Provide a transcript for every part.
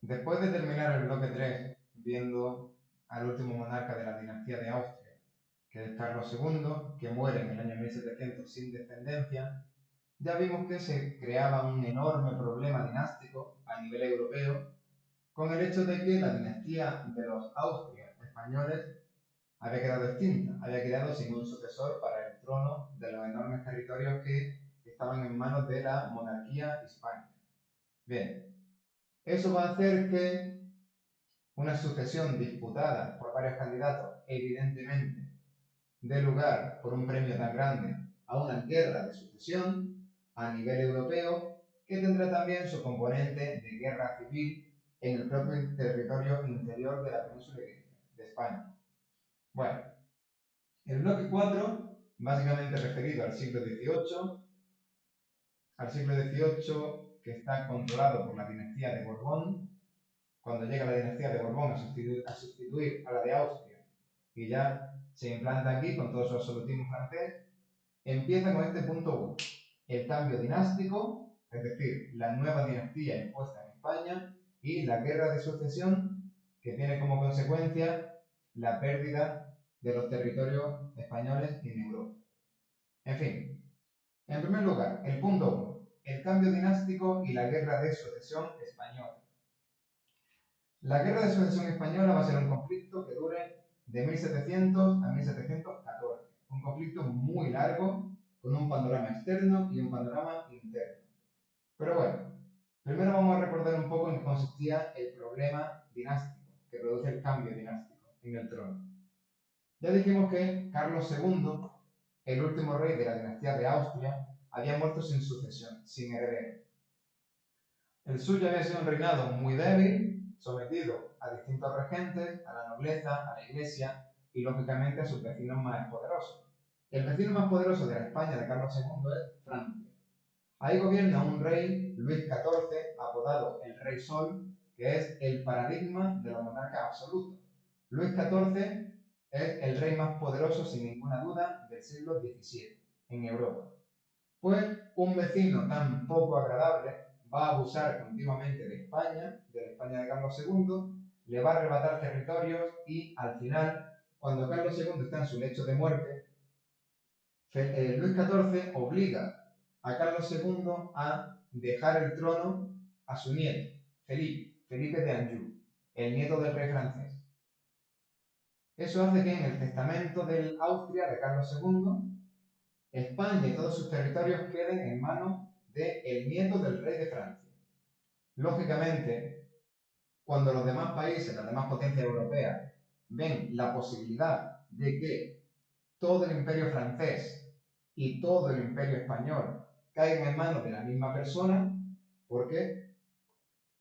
Después de terminar el bloque 3, viendo al último monarca de la dinastía de Austria, que es Carlos II, que muere en el año 1700 sin descendencia, ya vimos que se creaba un enorme problema dinástico a nivel europeo con el hecho de que la dinastía de los Austria españoles había quedado extinta, había quedado sin un sucesor para el trono de los enormes territorios que estaban en manos de la monarquía hispánica. Bien, eso va a hacer que una sucesión disputada por varios candidatos, evidentemente, dé lugar por un premio tan grande a una guerra de sucesión a nivel europeo que tendrá también su componente de guerra civil en el propio territorio interior de la península ibérica, de España. Bueno, el bloque 4, básicamente referido al siglo XVIII que está controlado por la dinastía de Borbón, cuando llega la dinastía de Borbón a sustituir a la de Austria y ya se implanta aquí con todo su absolutismo francés, empieza con este punto 1, el cambio dinástico, es decir, la nueva dinastía impuesta en España y la guerra de sucesión que tiene como consecuencia la pérdida de los territorios españoles en Europa. En fin, en primer lugar, el punto 1, el cambio dinástico y la guerra de sucesión española. La guerra de sucesión española va a ser un conflicto que dure de 1700 a 1714, un conflicto muy largo, con un panorama externo y un panorama interno. Pero bueno, primero vamos a recordar un poco en qué consistía el problema dinástico, que produce el cambio dinástico en el trono. Ya dijimos que Carlos II, el último rey de la dinastía de Austria, había muerto sin sucesión, sin heredero. El suyo había sido un reinado muy débil, sometido a distintos regentes, a la nobleza, a la iglesia y lógicamente a sus vecinos más poderosos. El vecino más poderoso de la España de Carlos II es Francia. Ahí gobierna un rey, Luis XIV, apodado el Rey Sol, que es el paradigma de los monarcas absolutos. Luis XIV es el rey más poderoso, sin ninguna duda, del siglo XVII en Europa. Pues un vecino tan poco agradable va a abusar continuamente de la España de Carlos II, le va a arrebatar territorios y al final, cuando Carlos II está en su lecho de muerte, Luis XIV obliga a Carlos II a dejar el trono a su nieto, Felipe de Anjou, el nieto del rey francés. Eso hace que en el testamento del Austria de Carlos II, España y todos sus territorios queden en manos del nieto del rey de Francia. Lógicamente, cuando los demás países, las demás potencias europeas, ven la posibilidad de que todo el imperio francés y todo el imperio español caigan en manos de la misma persona, porque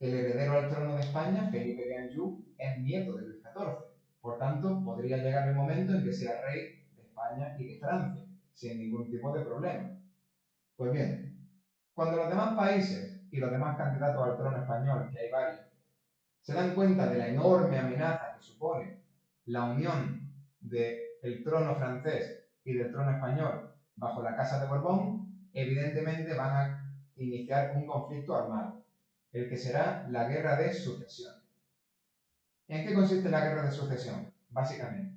el heredero al trono de España, Felipe de Anjou, es nieto de Luis XIV. Por tanto, podría llegar el momento en que sea rey de España y de Francia, sin ningún tipo de problema. Pues bien, cuando los demás países y los demás candidatos al trono español, que hay varios, se dan cuenta de la enorme amenaza que supone la unión del trono francés y del trono español bajo la Casa de Borbón, evidentemente van a iniciar un conflicto armado, el que será la guerra de sucesión. ¿En qué consiste la guerra de sucesión? Básicamente,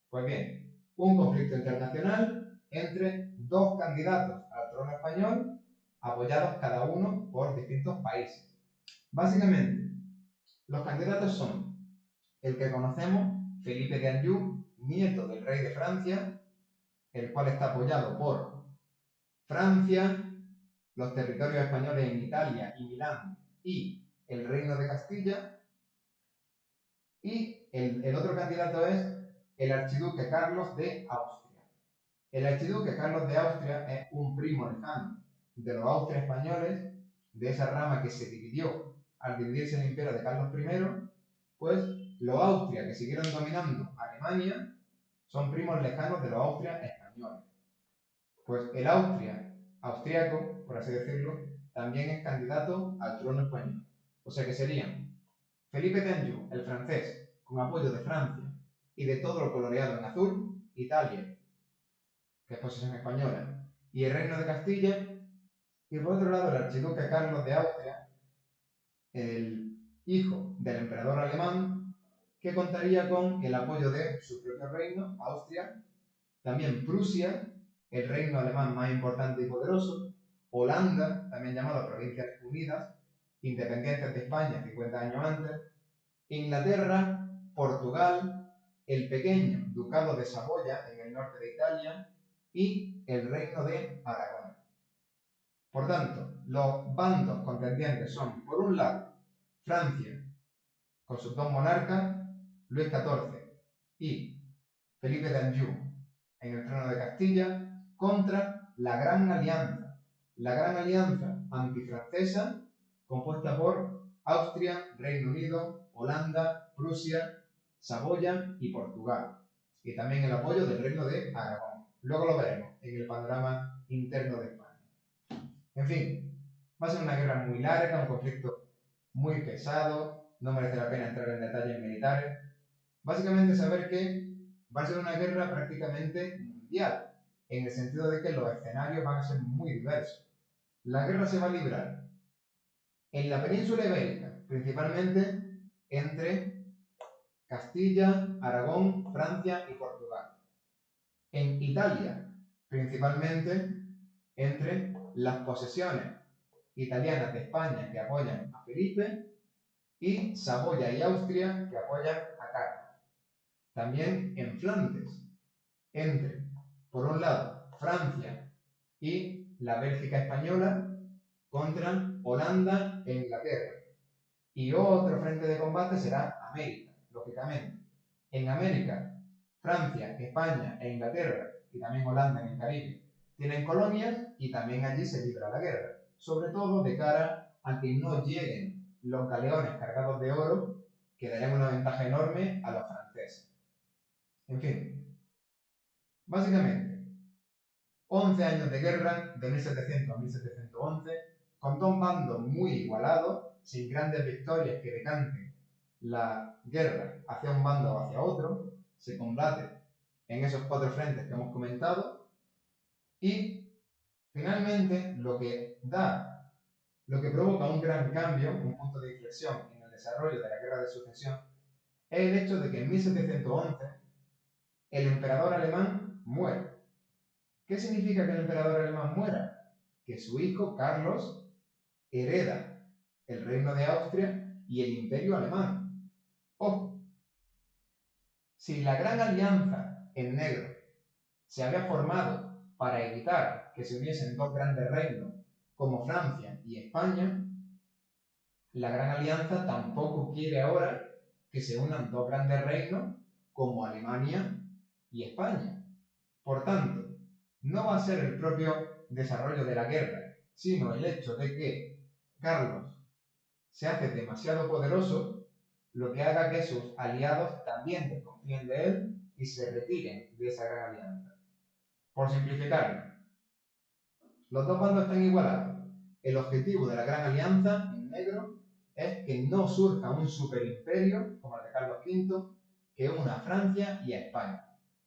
pues bien, un conflicto internacional entre dos candidatos al trono español, apoyados cada uno por distintos países. Básicamente, los candidatos son el que conocemos, Felipe de Anjou, nieto del rey de Francia, el cual está apoyado por Francia, los territorios españoles en Italia y Milán y el Reino de Castilla. Y el otro candidato es el archiduque Carlos de Austria. El archiduque Carlos de Austria es un primo lejano de los Austria españoles, de esa rama que se dividió al dividirse el imperio de Carlos I, pues los Austria que siguieron dominando Alemania son primos lejanos de los Austria españoles. Pues el Austria austriaco, por así decirlo, también es candidato al trono español. O sea que serían Felipe de Anjou, el francés, con apoyo de Francia y de todo lo coloreado en azul, Italia, que es posesión española, y el Reino de Castilla, y por otro lado el archiduque Carlos de Austria, hijo del emperador alemán, que contaría con el apoyo de su propio reino, Austria, también Prusia, el reino alemán más importante y poderoso, Holanda, también llamada Provincias Unidas, independientes de España 50 años antes, Inglaterra, Portugal, el pequeño Ducado de Saboya en el norte de Italia y el Reino de Aragón. Por tanto, los bandos contendientes son, por un lado, Francia, con sus dos monarcas, Luis XIV y Felipe de Anjou en el trono de Castilla, contra la Gran Alianza antifrancesa, compuesta por Austria, Reino Unido, Holanda, Prusia, Saboya y Portugal, y también el apoyo del Reino de Aragón. Luego lo veremos en el panorama interno de España. En fin, va a ser una guerra muy larga, un conflicto muy pesado, no merece la pena entrar en detalles militares. Básicamente saber que va a ser una guerra prácticamente mundial, en el sentido de que los escenarios van a ser muy diversos. La guerra se va a librar en la península ibérica, principalmente entre Castilla, Aragón, Francia y Portugal. En Italia, principalmente entre las posesiones italianas de España que apoyan a Felipe y Saboya y Austria que apoyan a Carlos. También en Flandes, entre, por un lado, Francia y la Bélgica española contra Holanda e Inglaterra. Y otro frente de combate será América, lógicamente. En América, Francia, España e Inglaterra, y también Holanda en el Caribe, tienen colonias y también allí se libra la guerra, sobre todo de cara a que no lleguen los galeones cargados de oro, que darían una ventaja enorme a los franceses. En fin, básicamente, 11 años de guerra, de 1700 a 1711, con dos bandos muy igualados, sin grandes victorias que decanten la guerra hacia un bando o hacia otro, se combate en esos cuatro frentes que hemos comentado, y finalmente lo que provoca un gran cambio, un punto de inflexión en el desarrollo de la guerra de sucesión, es el hecho de que en 1711 el emperador alemán muere. ¿Qué significa que el emperador alemán muera? Que su hijo Carlos hereda el reino de Austria y el imperio alemán. Ojo, si la Gran Alianza en negro se había formado para evitar que se uniesen dos grandes reinos como Francia y España, la Gran Alianza tampoco quiere ahora que se unan dos grandes reinos como Alemania y España. Por tanto, no va a ser el propio desarrollo de la guerra, sino el hecho de que Carlos se hace demasiado poderoso, lo que haga que sus aliados también desconfíen de él y se retiren de esa gran alianza. Por simplificarlo, los dos bandos están igualados. El objetivo de la Gran Alianza, en negro, es que no surja un superimperio, como el de Carlos V, que una a Francia y a España.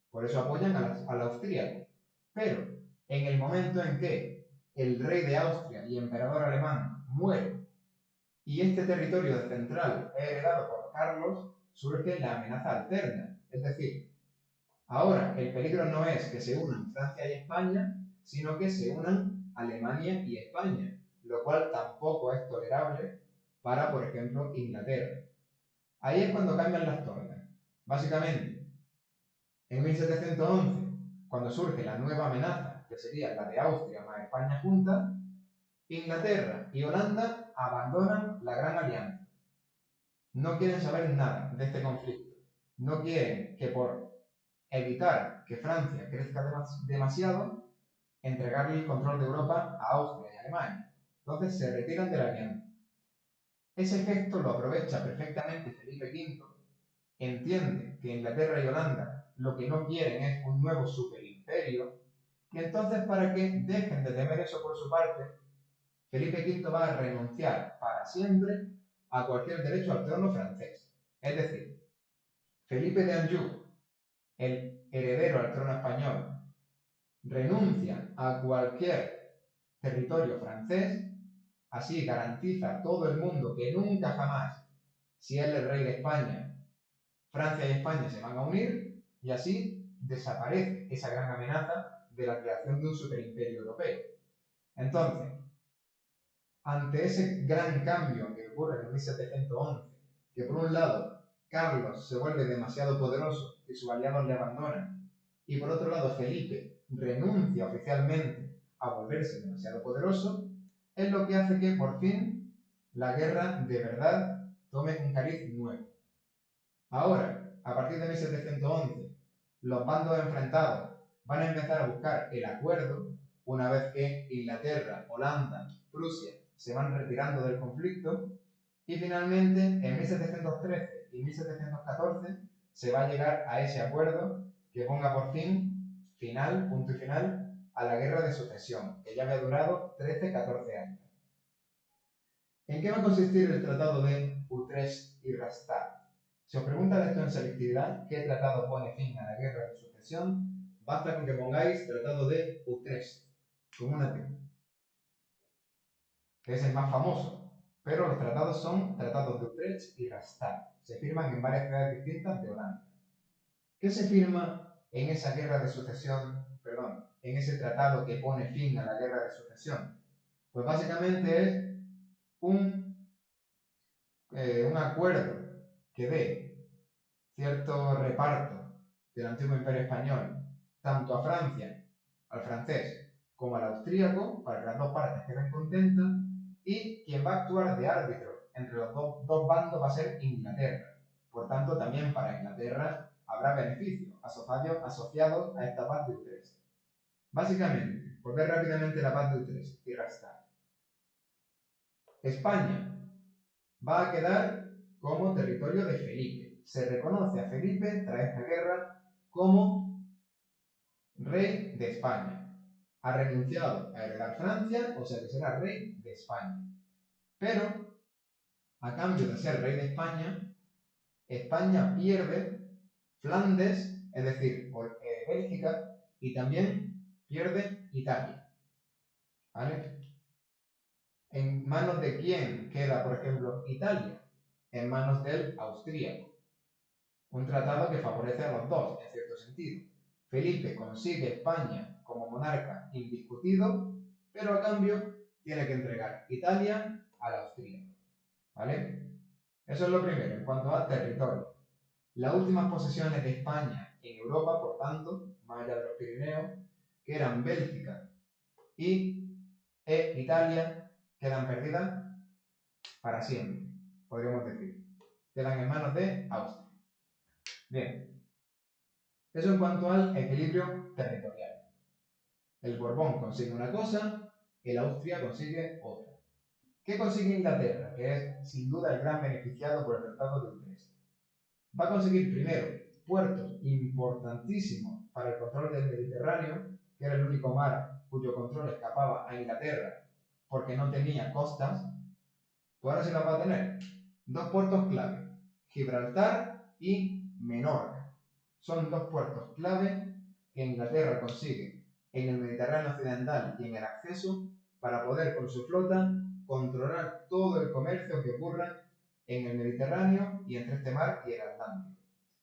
Por eso apoyan al austríaco. Pero, en el momento en que el rey de Austria y emperador alemán muere y este territorio central es heredado por Carlos, surge la amenaza alterna. Es decir, ahora el peligro no es que se unan Francia y España, sino que se unan Alemania y España, lo cual tampoco es tolerable para, por ejemplo, Inglaterra. Ahí es cuando cambian las tornas. Básicamente, en 1711, cuando surge la nueva amenaza, que sería la de Austria más España juntas, Inglaterra y Holanda abandonan la Gran Alianza. No quieren saber nada de este conflicto. No quieren que por evitar que Francia crezca demasiado, entregarle el control de Europa a Austria y Alemania. Entonces se retiran de la alianza. Ese gesto lo aprovecha perfectamente Felipe V, entiende que Inglaterra y Holanda lo que no quieren es un nuevo superimperio, y entonces para que dejen de temer eso por su parte, Felipe V va a renunciar para siempre a cualquier derecho al trono francés. Es decir, Felipe de Anjou, el heredero al trono español, renuncia a cualquier territorio francés, así garantiza a todo el mundo que nunca jamás si él es rey de España, Francia y España se van a unir y así desaparece esa gran amenaza de la creación de un superimperio europeo. Entonces, ante ese gran cambio que ocurre en 1711, que por un lado Carlos se vuelve demasiado poderoso y sus aliados le abandonan, y por otro lado Felipe renuncia oficialmente a volverse demasiado poderoso, es lo que hace que por fin la guerra de verdad tome un cariz nuevo. Ahora, a partir de 1711, los bandos enfrentados van a empezar a buscar el acuerdo una vez que Inglaterra, Holanda, Prusia se van retirando del conflicto y finalmente en 1713 y 1714 se va a llegar a ese acuerdo que ponga por fin, punto y final, a la guerra de sucesión, que ya había durado 13-14 años. ¿En qué va a consistir el Tratado de Utrecht y Rastatt? Si os preguntan esto en selectividad, ¿qué tratado pone fin a la guerra de sucesión? Basta con que pongáis Tratado de Utrecht, con una T, que es el más famoso. Pero los tratados son Tratados de Utrecht y Rastatt. Se firman en varias ciudades distintas de Holanda. ¿Qué se firma en esa guerra de sucesión, en ese tratado que pone fin a la guerra de sucesión? Pues básicamente es un acuerdo que dé cierto reparto del antiguo imperio español tanto a Francia, al francés, como al austríaco, para que las dos partes queden contentas, y quien va a actuar de árbitro entre los dos bandos va a ser Inglaterra. Por tanto, también para Inglaterra habrá beneficios asociados a esta paz de Utrecht. Básicamente, por ver rápidamente la paz de Utrecht y Rastatt. España va a quedar como territorio de Felipe. Se reconoce a Felipe tras esta guerra como rey de España. Ha renunciado a heredar Francia, o sea que será rey de España. Pero, a cambio de ser rey de España, España pierde Flandes, es decir, Bélgica, y también pierde Italia. ¿Vale? ¿En manos de quién queda, por ejemplo, Italia? En manos del austríaco. Un tratado que favorece a los dos, en cierto sentido. Felipe consigue España como monarca indiscutido, pero a cambio tiene que entregar Italia al austríaco. ¿Vale? Eso es lo primero, en cuanto a territorio. Las últimas posesiones de España en Europa, por tanto, más allá de los Pirineos, que eran Bélgica y Italia, quedan perdidas para siempre, podríamos decir. Quedan en manos de Austria. Bien, eso en cuanto al equilibrio territorial. El Borbón consigue una cosa, el Austria consigue otra. ¿Qué consigue Inglaterra? Que es sin duda el gran beneficiado por el Tratado de Utrecht. Va a conseguir primero puertos importantísimos para el control del Mediterráneo, que era el único mar cuyo control escapaba a Inglaterra porque no tenía costas. Pues ahora se las va a tener. Dos puertos clave, Gibraltar y Menorca. Son dos puertos clave que Inglaterra consigue en el Mediterráneo occidental y en el acceso para poder con su flota controlar todo el comercio que ocurra en el Mediterráneo y entre este mar y el Atlántico.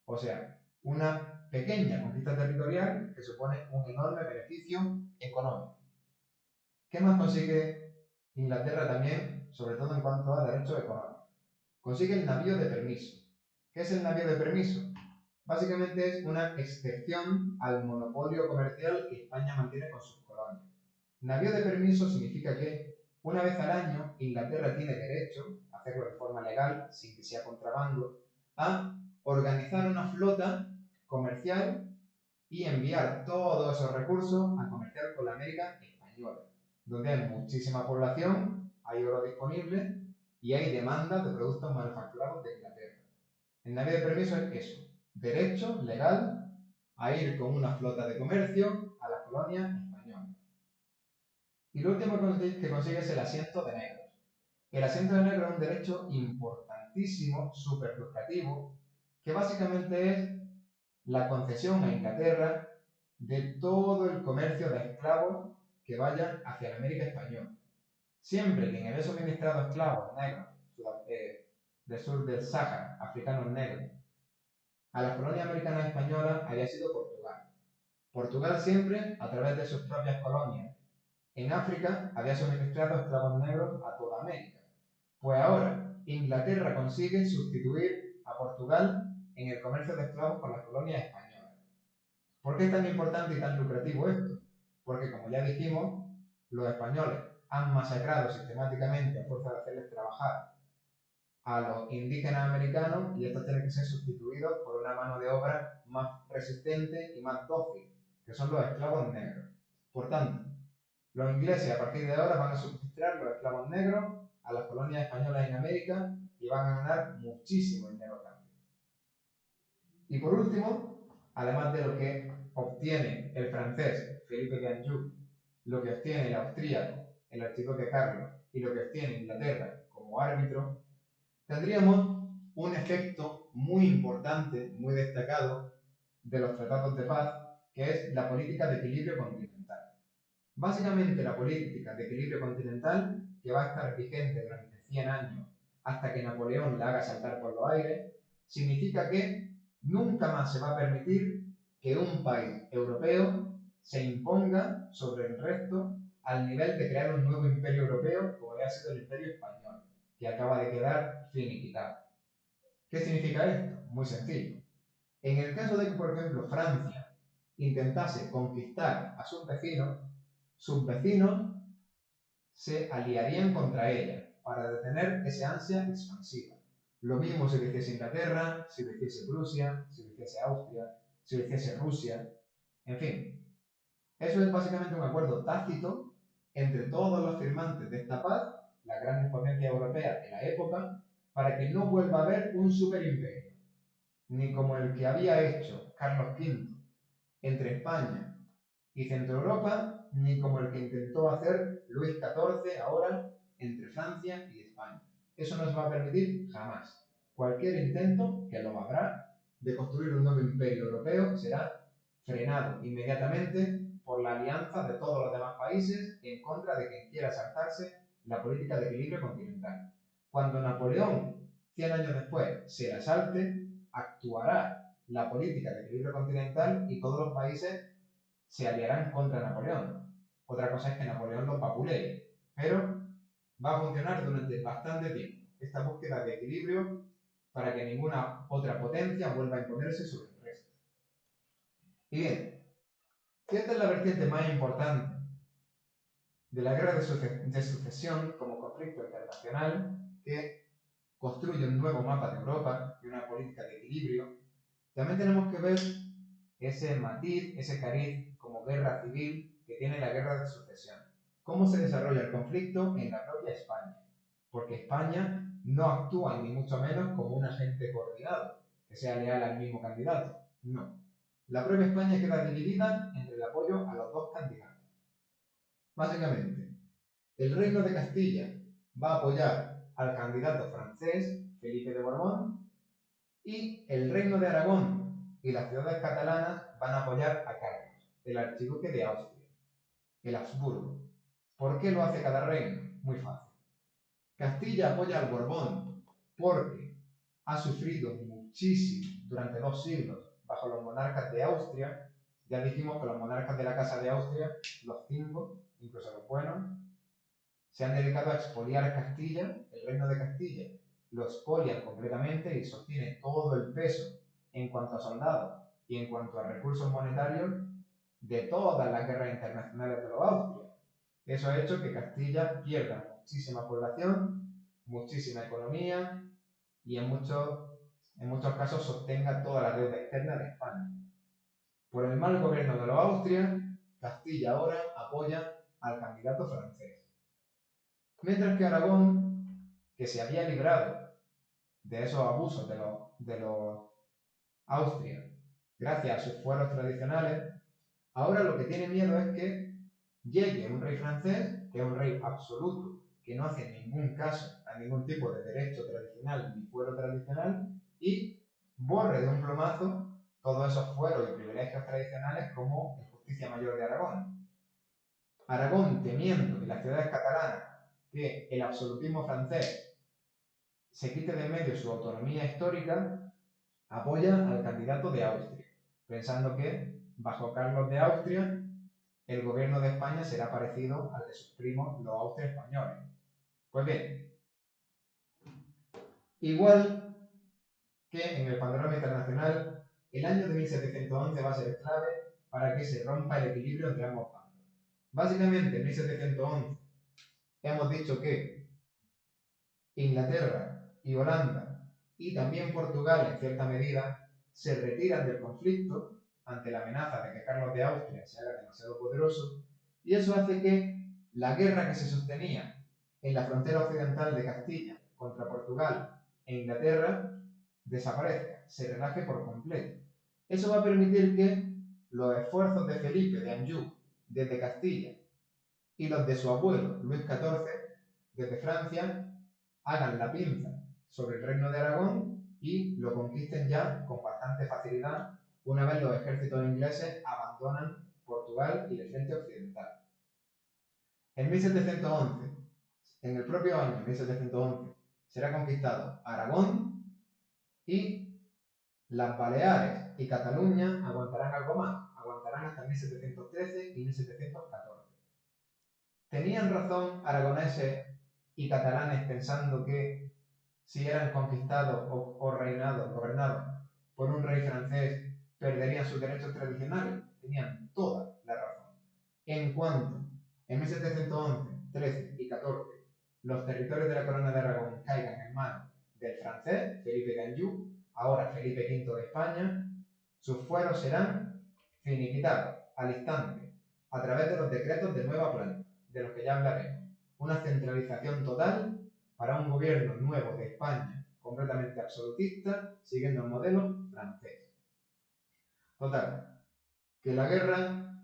O sea, una pequeña conquista territorial que supone un enorme beneficio económico. ¿Qué más consigue Inglaterra también, sobre todo en cuanto a derechos económicos? Consigue el navío de permiso. ¿Qué es el navío de permiso? Básicamente es una excepción al monopolio comercial que España mantiene con sus colonias. Navío de permiso significa que una vez al año Inglaterra tiene derecho, a hacerlo de forma legal, sin que sea contrabando, a organizar una flota comercial y enviar todos esos recursos a comerciar con la América española, donde hay muchísima población, hay oro disponible y hay demanda de productos manufacturados de Inglaterra. El navío de permiso es eso, derecho legal a ir con una flota de comercio a las colonias españolas. Y lo último que consigue es el asiento de negros. El asiento de negros es un derecho importantísimo, súper lucrativo, que básicamente es la concesión a Inglaterra de todo el comercio de esclavos que vayan hacia la América española. Siempre quien había suministrado esclavos negros del sur del Sáhara, africanos negros. A las colonias americanas españolas había sido Portugal. Portugal siempre a través de sus propias colonias. En África había suministrado esclavos negros a toda América. Pues ahora Inglaterra consigue sustituir a Portugal en el comercio de esclavos con las colonias españolas. ¿Por qué es tan importante y tan lucrativo esto? Porque, como ya dijimos, los españoles han masacrado sistemáticamente a fuerza de hacerles trabajar a los indígenas americanos y estos tienen que ser sustituidos por una mano de obra más resistente y más dócil, que son los esclavos negros. Por tanto, los ingleses a partir de ahora van a suministrar los esclavos negros a las colonias españolas en América y van a ganar muchísimo dinero a cambio. Y por último, además de lo que obtiene el francés Felipe de Anjou, lo que obtiene el austríaco, el archiduque Carlos, y lo que obtiene Inglaterra como árbitro, tendríamos un efecto muy importante, muy destacado de los tratados de paz, que es la política de equilibrio continental. Básicamente la política de equilibrio continental, que va a estar vigente durante 100 años hasta que Napoleón la haga saltar por los aires, significa que nunca más se va a permitir que un país europeo se imponga sobre el resto al nivel de crear un nuevo imperio europeo como había sido el imperio español, que acaba de quedar finiquitado. ¿Qué significa esto? Muy sencillo. En el caso de que, por ejemplo, Francia intentase conquistar a sus vecinos se aliarían contra ella para detener esa ansia expansiva. Lo mismo si lo hiciese Inglaterra, si lo hiciese Prusia, si lo hiciese Austria, si lo hiciese Rusia. En fin, eso es básicamente un acuerdo tácito entre todos los firmantes de esta paz, las grandes potencias europeas de la época, para que no vuelva a haber un superimperio, ni como el que había hecho Carlos V entre España y Centro Europa, ni como el que intentó hacer Luis XIV ahora entre Francia y España. Eso no se va a permitir jamás. Cualquier intento, que lo habrá, de construir un nuevo imperio europeo será frenado inmediatamente por la alianza de todos los demás países en contra de quien quiera saltarse la política de equilibrio continental. Cuando Napoleón, 100 años después, se la salte, actuará la política de equilibrio continental y todos los países se aliarán contra Napoleón. Otra cosa es que Napoleón los vapulee, pero va a funcionar durante bastante tiempo esta búsqueda de equilibrio para que ninguna otra potencia vuelva a imponerse sobre el resto. Y bien, esta es la vertiente más importante de la guerra de sucesión como conflicto internacional que construye un nuevo mapa de Europa y una política de equilibrio. También tenemos que ver ese matiz, ese cariz como guerra civil que tiene la guerra de sucesión. ¿Cómo se desarrolla el conflicto en la propia España? Porque España no actúa ni mucho menos como un agente coordinado, que sea leal al mismo candidato. No. La propia España queda dividida entre el apoyo a los dos candidatos. Básicamente, el Reino de Castilla va a apoyar al candidato francés, Felipe de Borbón, y el Reino de Aragón y las ciudades catalanas van a apoyar a Carlos, el archiduque de Austria, el Habsburgo. ¿Por qué lo hace cada reino? Muy fácil. Castilla apoya al Borbón porque ha sufrido muchísimo durante 2 siglos bajo los monarcas de Austria. Ya dijimos que los monarcas de la Casa de Austria, los 5, incluso los buenos, se han dedicado a expoliar Castilla, el reino de Castilla. Lo expolian completamente y sostiene todo el peso en cuanto a soldados y en cuanto a recursos monetarios de todas las guerras internacionales de los Austria. Eso ha hecho que Castilla pierda muchísima población, muchísima economía y en muchos casos sostenga toda la deuda externa de España. Por el mal gobierno de los Austria, Castilla ahora apoya al candidato francés. Mientras que Aragón, que se había librado de esos abusos de los Austria gracias a sus fueros tradicionales, ahora lo que tiene miedo es que llegue un rey francés, que es un rey absoluto, que no hace ningún caso a ningún tipo de derecho tradicional ni fuero tradicional, y borre de un plumazo todos esos fueros y privilegios tradicionales como el Justicia Mayor de Aragón. Aragón, temiendo en las ciudades catalanas que el absolutismo francés se quite de en medio su autonomía histórica, apoya al candidato de Austria, pensando que bajo Carlos de Austria el gobierno de España será parecido al de sus primos los austro-españoles. Pues bien, igual que en el panorama internacional, el año de 1711 va a ser clave para que se rompa el equilibrio entre ambos bandos. Básicamente, en 1711 hemos dicho que Inglaterra y Holanda y también Portugal en cierta medida se retiran del conflicto ante la amenaza de que Carlos de Austria se haga demasiado poderoso, y eso hace que la guerra que se sostenía en la frontera occidental de Castilla contra Portugal e Inglaterra desaparezca, se relaje por completo. Eso va a permitir que los esfuerzos de Felipe de Anjou desde Castilla y los de su abuelo Luis XIV desde Francia hagan la pinza sobre el reino de Aragón y lo conquisten ya con bastante facilidad una vez los ejércitos ingleses abandonan Portugal y el frente occidental. En 1711, en el propio año 1711, será conquistado Aragón y las Baleares y Cataluña aguantarán algo más, aguantarán hasta 1713 y 1714. ¿Tenían razón aragoneses y catalanes pensando que si eran conquistados o reinados, gobernados por un rey francés, perderían sus derechos tradicionales? Tenían toda la razón. En cuanto en 1711, 13 y 14 los territorios de la corona de Aragón caigan en manos del francés Felipe de Anjou, ahora Felipe V de España, sus fueros serán finiquitados al instante a través de los decretos de nueva planta, de los que ya hablaremos. Una centralización total para un gobierno nuevo de España completamente absolutista, siguiendo el modelo francés. Total, que la guerra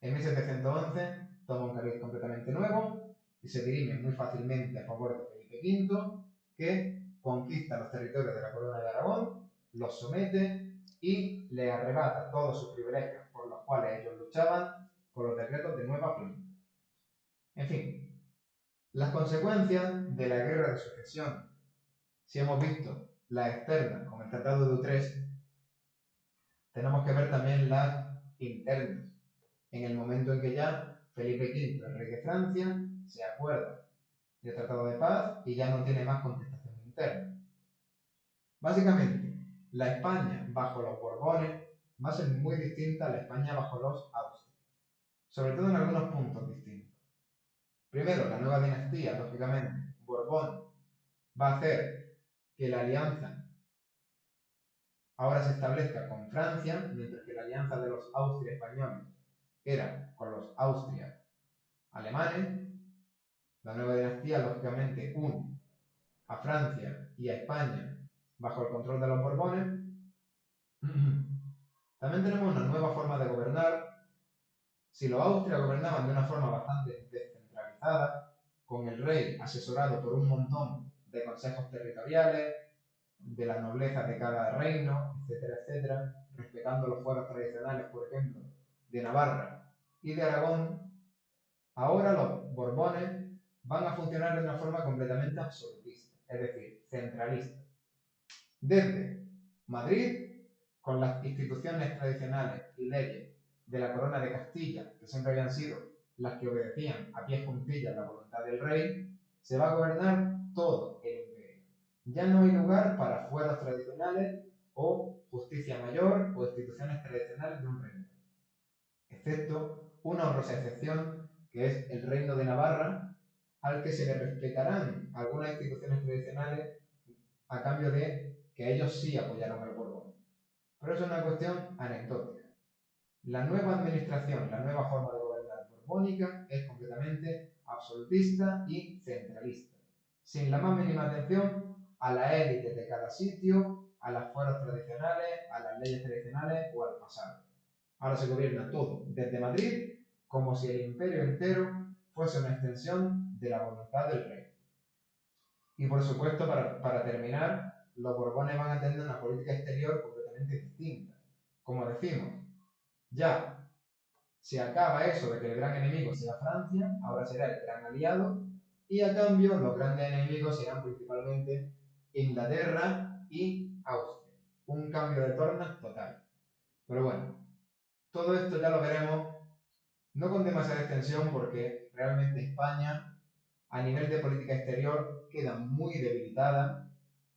en 1711 toma un cariz completamente nuevo y se dirime muy fácilmente a favor de Felipe V, que conquista los territorios de la corona de Aragón, los somete y le arrebata todos sus privilegios por los cuales ellos luchaban con los decretos de nueva planta. En fin, las consecuencias de la guerra de sucesión, si hemos visto las externas con el Tratado de Utrecht, tenemos que ver también las internas. En el momento en que ya Felipe V, el rey de Francia, se acuerda del Tratado de Paz y ya no tiene más contestación interna. Básicamente, la España bajo los Borbones va a ser muy distinta a la España bajo los Austrias, sobre todo en algunos puntos distintos. Primero, la nueva dinastía, lógicamente, Borbón, va a hacer que la alianza ahora se establezca con Francia, mientras que la alianza de los Austria españoles era con los Austria alemanes. La nueva dinastía, lógicamente, une a Francia y a España bajo el control de los Borbones. También tenemos una nueva forma de gobernar. Si los Austria gobernaban de una forma bastante descentralizada, con el rey asesorado por un montón de consejos territoriales, de la nobleza de cada reino, etcétera, etcétera, respetando los fueros tradicionales, por ejemplo, de Navarra y de Aragón, ahora los Borbones van a funcionar de una forma completamente absolutista, es decir, centralista. Desde Madrid, con las instituciones tradicionales y leyes de la corona de Castilla, que siempre habían sido las que obedecían a pies juntillas la voluntad del rey, se va a gobernar todo el imperio. Ya no hay lugar para fueros tradicionales o justicia mayor o instituciones tradicionales de un reino, excepto una honrosa excepción, que es el reino de Navarra, al que se le respetarán algunas instituciones tradicionales a cambio de que ellos sí apoyaron al Borbón. Pero eso es una cuestión anecdótica. La nueva administración, la nueva forma de gobernar borbónica es completamente absolutista y centralista, sin la más mínima atención a la élite de cada sitio, a las fueros tradicionales, a las leyes tradicionales o al pasado. Ahora se gobierna todo desde Madrid como si el imperio entero fuese una extensión de la voluntad del rey. Y por supuesto, para terminar, los Borbones van a tener una política exterior completamente distinta. Como decimos, ya se acaba eso de que el gran enemigo sea Francia, ahora será el gran aliado, y a cambio los grandes enemigos serán principalmente Inglaterra y Austria. Un cambio de tornas total. Pero bueno, todo esto ya lo veremos, no con demasiada extensión, porque realmente España, a nivel de política exterior, queda muy debilitada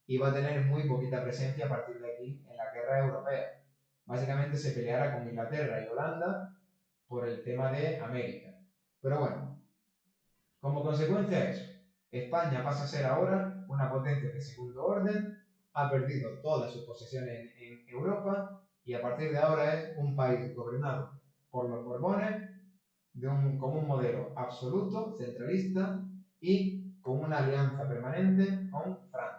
y va a tener muy poquita presencia a partir de aquí en la guerra europea. Básicamente se peleará con Inglaterra y Holanda por el tema de América. Pero bueno, como consecuencia de eso, España pasa a ser ahora una potencia de segundo orden, ha perdido todas sus posesiones en Europa y a partir de ahora es un país gobernado por los Borbones con un modelo absoluto, centralista y con una alianza permanente con Francia.